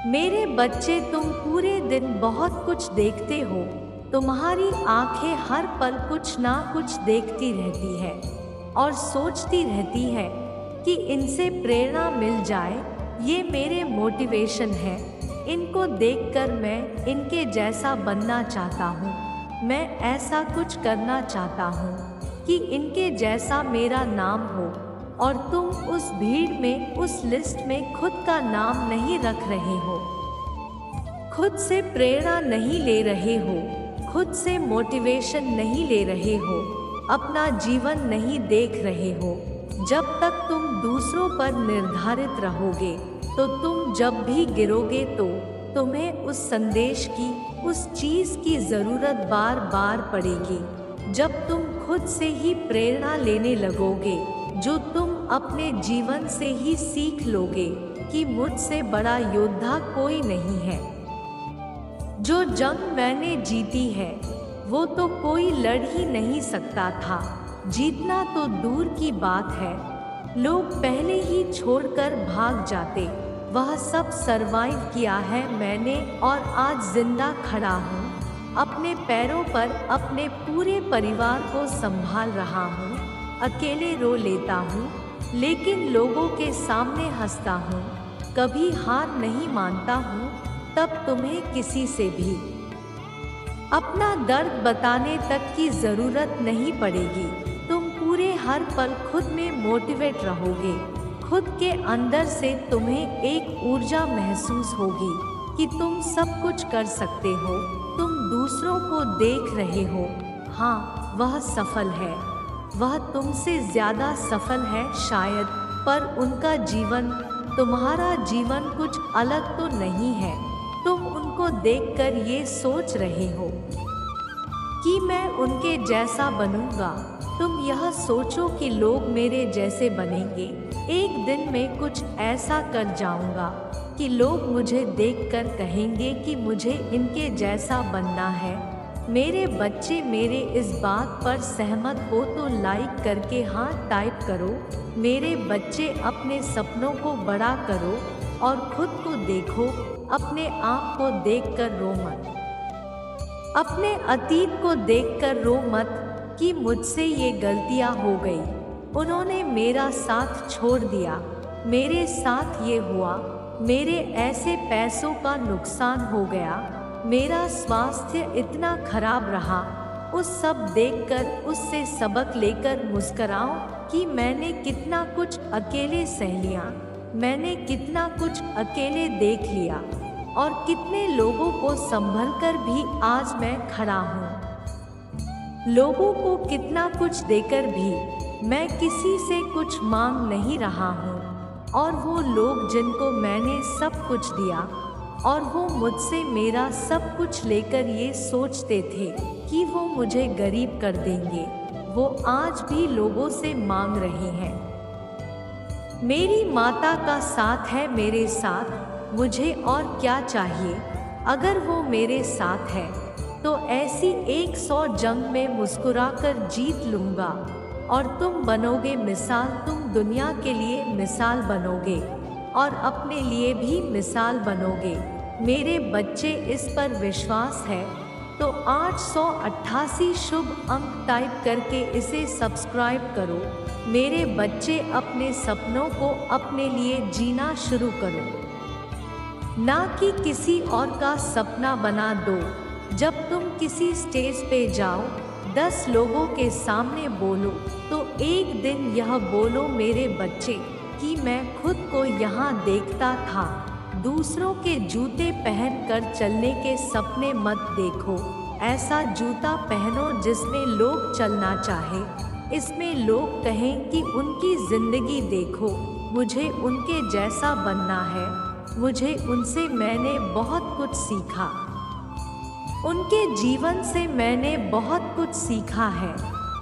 मेरे बच्चे, तुम पूरे दिन बहुत कुछ देखते हो। तुम्हारी आंखें हर पल कुछ ना कुछ देखती रहती है और सोचती रहती है कि इनसे प्रेरणा मिल जाए। ये मेरे मोटिवेशन है। इनको देखकर मैं इनके जैसा बनना चाहता हूँ। मैं ऐसा कुछ करना चाहता हूँ कि इनके जैसा मेरा नाम हो। और तुम उस भीड़ में, उस लिस्ट में खुद का नाम नहीं रख रहे हो, खुद से प्रेरणा नहीं ले रहे हो, खुद से मोटिवेशन नहीं ले रहे हो, अपना जीवन नहीं देख रहे हो। जब तक तुम दूसरों पर निर्धारित रहोगे तो तुम जब भी गिरोगे तो तुम्हें उस संदेश की, उस चीज की जरूरत बार बार पड़ेगी। जब तुम खुद से ही प्रेरणा लेने लगोगे, जो तुम अपने जीवन से ही सीख लोगे कि मुझसे बड़ा योद्धा कोई नहीं है। जो जंग मैंने जीती है वो तो कोई लड़ ही नहीं सकता था। जीतना तो दूर की बात है, लोग पहले ही छोड़कर भाग जाते। वह सब सरवाइव किया है मैंने और आज जिंदा खड़ा हूँ। अपने पैरों पर अपने पूरे परिवार को संभाल रहा हूँ। अकेले रो लेता हूँ लेकिन लोगों के सामने हंसता हूँ। कभी हार नहीं मानता हूँ। तब तुम्हें किसी से भी अपना दर्द बताने तक की जरूरत नहीं पड़ेगी। तुम पूरे हर पल खुद में मोटिवेट रहोगे। खुद के अंदर से तुम्हें एक ऊर्जा महसूस होगी कि तुम सब कुछ कर सकते हो। तुम दूसरों को देख रहे हो, हाँ वह सफल है, वह तुमसे ज्यादा सफल है शायद, पर उनका जीवन, तुम्हारा जीवन कुछ अलग तो नहीं है। तुम उनको देखकर ये सोच रहे हो कि मैं उनके जैसा बनूंगा। तुम यह सोचो कि लोग मेरे जैसे बनेंगे। एक दिन मैं कुछ ऐसा कर जाऊंगा कि लोग मुझे देखकर कहेंगे कि मुझे इनके जैसा बनना है। मेरे बच्चे, मेरे इस बात पर सहमत हो तो लाइक करके हाँ टाइप करो। मेरे बच्चे, अपने सपनों को बड़ा करो और खुद को देखो। अपने आप को देखकर रो मत, अपने अतीत को देखकर रो मत कि मुझसे ये गलतियां हो गई, उन्होंने मेरा साथ छोड़ दिया, मेरे साथ ये हुआ, मेरे ऐसे पैसों का नुकसान हो गया, मेरा स्वास्थ्य इतना खराब रहा। उस सब देखकर उससे सबक लेकर मुस्कुराओ कि मैंने कितना कुछ अकेले सह लिया, मैंने कितना कुछ अकेले देख लिया और कितने लोगों को संभलकर भी आज मैं खड़ा हूँ। लोगों को कितना कुछ देकर भी मैं किसी से कुछ मांग नहीं रहा हूँ। और वो लोग जिनको मैंने सब कुछ दिया और वो मुझसे मेरा सब कुछ लेकर ये सोचते थे कि वो मुझे गरीब कर देंगे, वो आज भी लोगों से मांग रहे हैं। मेरी माता का साथ है मेरे साथ, मुझे और क्या चाहिए। अगर वो मेरे साथ है तो ऐसी 100 जंग में मुस्कुराकर जीत लूँगा। और तुम बनोगे मिसाल, तुम दुनिया के लिए मिसाल बनोगे और अपने लिए भी मिसाल बनोगे। मेरे बच्चे, इस पर विश्वास है तो 888 शुभ अंक टाइप करके इसे सब्सक्राइब करो। मेरे बच्चे, अपने सपनों को अपने लिए जीना शुरू करो, ना कि किसी और का सपना बना दो। जब तुम किसी स्टेज पे जाओ, 10 लोगों के सामने बोलो तो एक दिन यह बोलो मेरे बच्चे कि मैं खुद को यहाँ देखता था। दूसरों के जूते पहनकर चलने के सपने मत देखो। ऐसा जूता पहनो जिसमें लोग चलना चाहे, इसमें लोग कहें कि उनकी जिंदगी देखो, मुझे उनके जैसा बनना है। मुझे उनसे मैंने बहुत कुछ सीखा, उनके जीवन से मैंने बहुत कुछ सीखा है।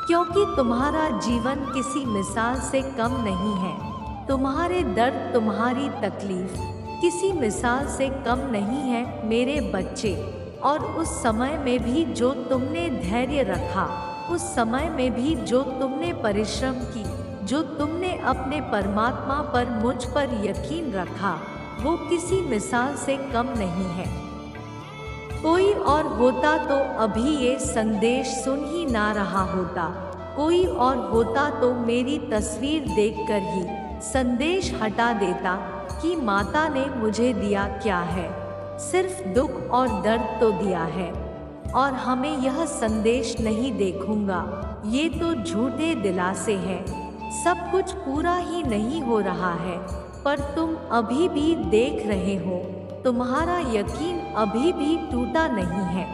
क्योंकि तुम्हारा जीवन किसी मिसाल से कम नहीं है। तुम्हारे दर्द, तुम्हारी तकलीफ किसी मिसाल से कम नहीं है मेरे बच्चे। और उस समय में भी जो तुमने धैर्य रखा, उस समय में भी जो तुमने परिश्रम की, जो तुमने अपने परमात्मा पर, मुझ पर यकीन रखा, वो किसी मिसाल से कम नहीं है। कोई और होता तो अभी ये संदेश सुन ही ना रहा होता। कोई और होता तो मेरी तस्वीर देखकर ही संदेश हटा देता कि माता ने मुझे दिया क्या है, सिर्फ दुख और दर्द तो दिया है। और हमें यह संदेश नहीं देखूंगा, ये तो झूठे दिलासे हैं। सब कुछ पूरा ही नहीं हो रहा है, पर तुम अभी भी देख रहे हो। तुम्हारा यकीन अभी भी टूटा नहीं है।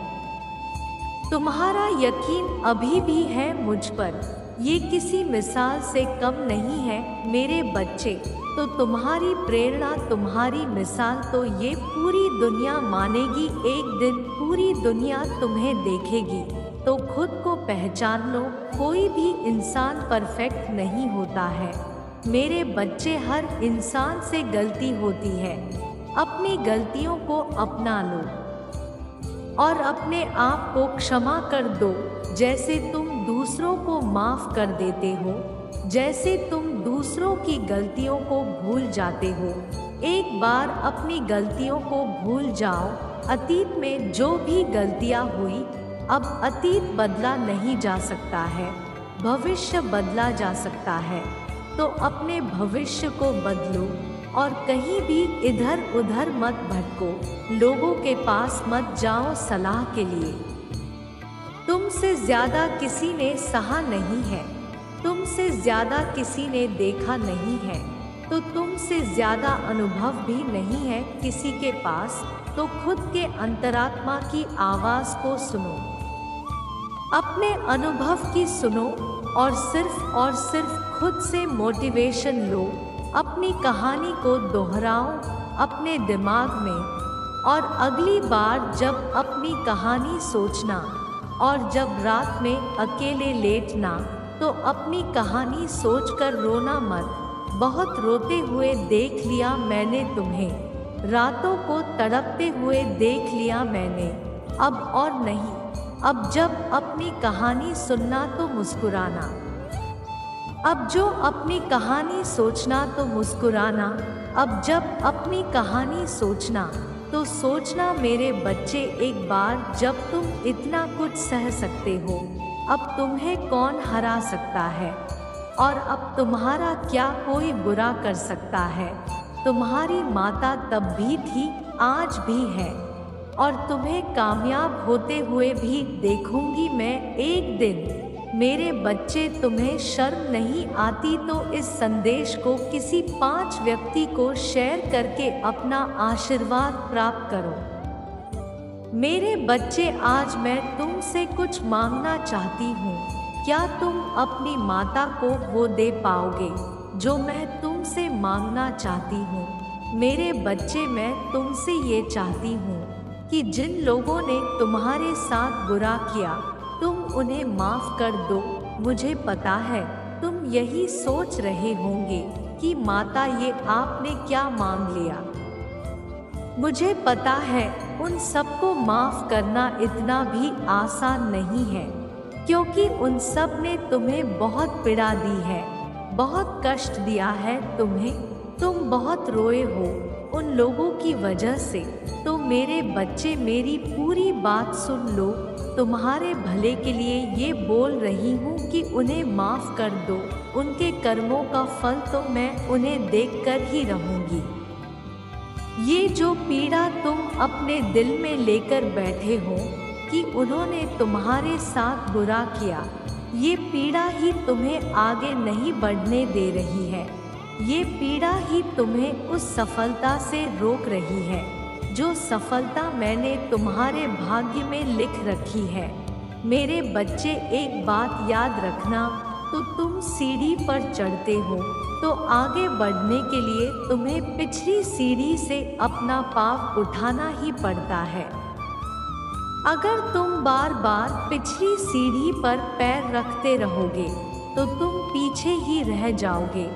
तुम्हारा यकीन अभी भी है मुझ पर। ये किसी मिसाल से कम नहीं है मेरे बच्चे। तो तुम्हारी प्रेरणा, तुम्हारी मिसाल तो ये पूरी दुनिया मानेगी। एक दिन पूरी दुनिया तुम्हें देखेगी। तो खुद को पहचान लो, कोई भी इंसान परफेक्ट नहीं होता है मेरे बच्चे। हर इंसान से गलती होती है। अपनी गलतियों को अपना लो और अपने आप को क्षमा कर दो, जैसे तुम दूसरों को माफ कर देते हो, जैसे तुम दूसरों की गलतियों को भूल जाते हो। एक बार अपनी गलतियों को भूल जाओ। अतीत में जो भी गलतियां हुई, अब अतीत बदला नहीं जा सकता है, भविष्य बदला जा सकता है। तो अपने भविष्य को बदलो और कहीं भी इधर उधर मत भटको। लोगों के पास मत जाओ सलाह के लिए। तुमसे ज्यादा किसी ने सहा नहीं है, तुमसे ज्यादा किसी ने देखा नहीं है, तो तुमसे ज्यादा अनुभव भी नहीं है किसी के पास। तो खुद के अंतरात्मा की आवाज को सुनो, अपने अनुभव की सुनो और सिर्फ खुद से मोटिवेशन लो। अपनी कहानी को दोहराओ अपने दिमाग में और अगली बार जब अपनी कहानी सोचना और जब रात में अकेले लेटना, तो अपनी कहानी सोचकर रोना मत। बहुत रोते हुए देख लिया मैंने तुम्हें, रातों को तड़पते हुए देख लिया मैंने। अब और नहीं, अब जब अपनी कहानी सुनना तो मुस्कुराना। अब जो अपनी कहानी सोचना तो मुस्कुराना। अब जब अपनी कहानी सोचना तो सोचना मेरे बच्चे, एक बार जब तुम इतना कुछ सह सकते हो, अब तुम्हें कौन हरा सकता है? और अब तुम्हारा क्या कोई बुरा कर सकता है? तुम्हारी माता तब भी थी, आज भी है, और तुम्हें कामयाब होते हुए भी देखूंगी मैं एक दिन। मेरे बच्चे, तुम्हें शर्म नहीं आती तो इस संदेश को किसी 5 व्यक्ति को शेयर करके अपना आशीर्वाद प्राप्त करो। मेरे बच्चे, आज मैं तुमसे कुछ मांगना चाहती हूँ। क्या तुम अपनी माता को वो दे पाओगे जो मैं तुमसे मांगना चाहती हूँ? मेरे बच्चे, मैं तुमसे ये चाहती हूँ कि जिन लोगों ने तुम्हारे साथ बुरा किया, तुम उन्हें माफ कर दो। मुझे पता है तुम यही सोच रहे होंगे कि माता, ये आपने क्या मांग लिया। मुझे पता है उन सबको माफ करना इतना भी आसान नहीं है, क्योंकि उन सब ने तुम्हें बहुत पीड़ा दी है, बहुत कष्ट दिया है तुम्हें। तुम बहुत रोए हो उन लोगों की वजह से। तो मेरे बच्चे, मेरी पूरी बात सुन लो। तुम्हारे भले के लिए ये बोल रही हूँ कि उन्हें माफ़ कर दो। उनके कर्मों का फल तो मैं उन्हें देखकर ही रहूँगी। ये जो पीड़ा तुम अपने दिल में लेकर बैठे हो कि उन्होंने तुम्हारे साथ बुरा किया, ये पीड़ा ही तुम्हें आगे नहीं बढ़ने दे रही है। ये पीड़ा ही तुम्हें उस सफलता से रोक रही है जो सफलता मैंने तुम्हारे भाग्य में लिख रखी है। मेरे बच्चे, एक बात याद रखना, तो तुम सीढ़ी पर चढ़ते हो तो आगे बढ़ने के लिए तुम्हें पिछली सीढ़ी से अपना पाँव उठाना ही पड़ता है। अगर तुम बार बार पिछली सीढ़ी पर पैर रखते रहोगे तो तुम पीछे ही रह जाओगे।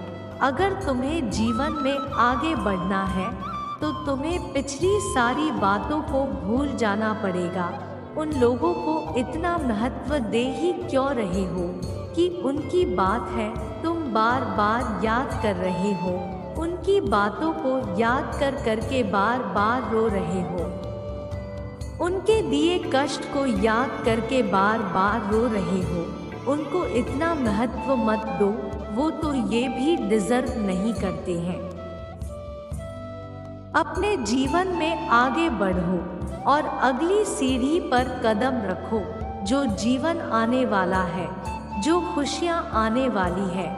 अगर तुम्हें जीवन में आगे बढ़ना है तो तुम्हें पिछली सारी बातों को भूल जाना पड़ेगा। उन लोगों को इतना महत्व दे ही क्यों रहे हो कि उनकी बात है तुम बार बार याद कर रहे हो। उनकी बातों को याद कर करके बार बार रो रहे हो। उनके दिए कष्ट को याद करके बार बार रो रहे हो। उनको इतना महत्व मत दो, वो तो ये भी डिजर्व नहीं करते हैं। अपने जीवन में आगे बढ़ो और अगली सीढ़ी पर कदम रखो। जो जीवन आने वाला है, जो खुशियाँ आने वाली है,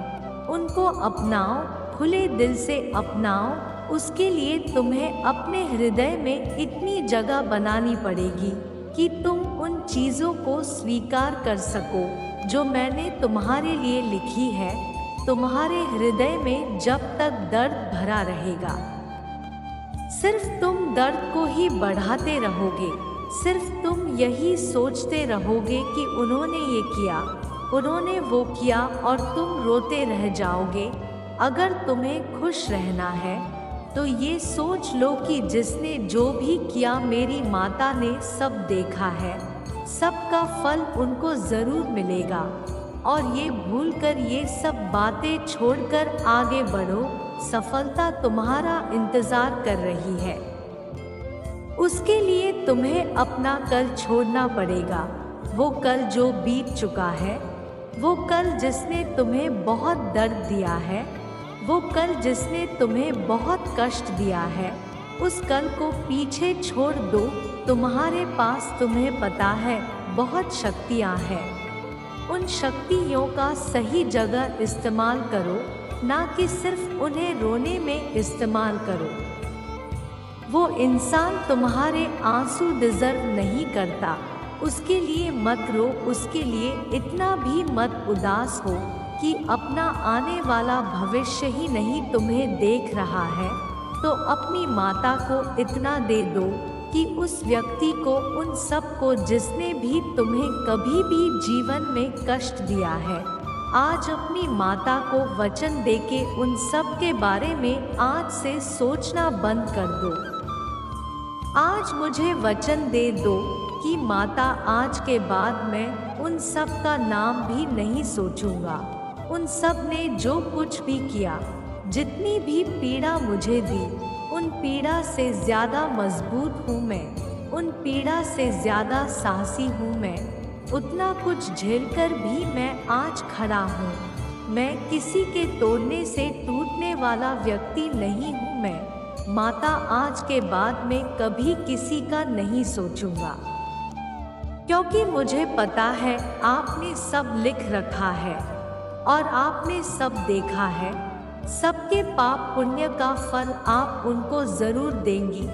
उनको अपनाओ, खुले दिल से अपनाओ। उसके लिए तुम्हें अपने हृदय में इतनी जगह बनानी पड़ेगी कि तुम उन चीज़ों को स्वीकार कर सको जो मैंने तुम्हारे लिए लिखी है। तुम्हारे हृदय में जब तक दर्द भरा रहेगा, सिर्फ तुम दर्द को ही बढ़ाते रहोगे। सिर्फ तुम यही सोचते रहोगे कि उन्होंने ये किया, उन्होंने वो किया, और तुम रोते रह जाओगे। अगर तुम्हें खुश रहना है तो ये सोच लो कि जिसने जो भी किया मेरी माता ने सब देखा है, सबका फल उनको ज़रूर मिलेगा। और ये भूलकर ये सब बातें छोड़कर आगे बढ़ो। सफलता तुम्हारा इंतज़ार कर रही है। उसके लिए तुम्हें अपना कल छोड़ना पड़ेगा। वो कल जो बीत चुका है, वो कल जिसने तुम्हें बहुत दर्द दिया है, वो कल जिसने तुम्हें बहुत कष्ट दिया है, उस कल को पीछे छोड़ दो। तुम्हारे पास, तुम्हें पता है, बहुत शक्तियाँ हैं। उन शक्तियों का सही जगह इस्तेमाल करो, ना कि सिर्फ उन्हें रोने में इस्तेमाल करो। वो इंसान तुम्हारे आंसू डिजर्व नहीं करता। उसके लिए मत रो, उसके लिए इतना भी मत उदास हो कि अपना आने वाला भविष्य ही नहीं तुम्हें देख रहा है। तो अपनी माता को इतना दे दो कि उस व्यक्ति को, उन सब को जिसने भी तुम्हें कभी भी जीवन में कष्ट दिया है, आज अपनी माता को वचन देके उन सब के बारे में आज से सोचना बंद कर दो। आज मुझे वचन दे दो कि माता, आज के बाद मैं उन सब का नाम भी नहीं सोचूंगा। उन सब ने जो कुछ भी किया, जितनी भी पीड़ा मुझे दी, उन पीड़ा से ज़्यादा मजबूत हूँ मैं, उन पीड़ा से ज़्यादा साहसी हूँ मैं। उतना कुछ झेलकर भी मैं आज खड़ा हूँ। मैं किसी के तोड़ने से टूटने वाला व्यक्ति नहीं हूँ मैं। माता, आज के बाद मैं कभी किसी का नहीं सोचूंगा, क्योंकि मुझे पता है आपने सब लिख रखा है और आपने सब देखा है। सबके पाप पुण्य का फल आप उनको ज़रूर देंगी।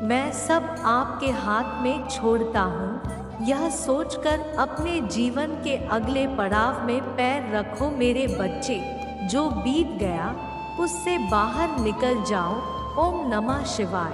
मैं सब आपके हाथ में छोड़ता हूँ। यह सोचकर अपने जीवन के अगले पड़ाव में पैर रखो मेरे बच्चे। जो बीत गया उससे बाहर निकल जाओ। ओम नमः शिवाय।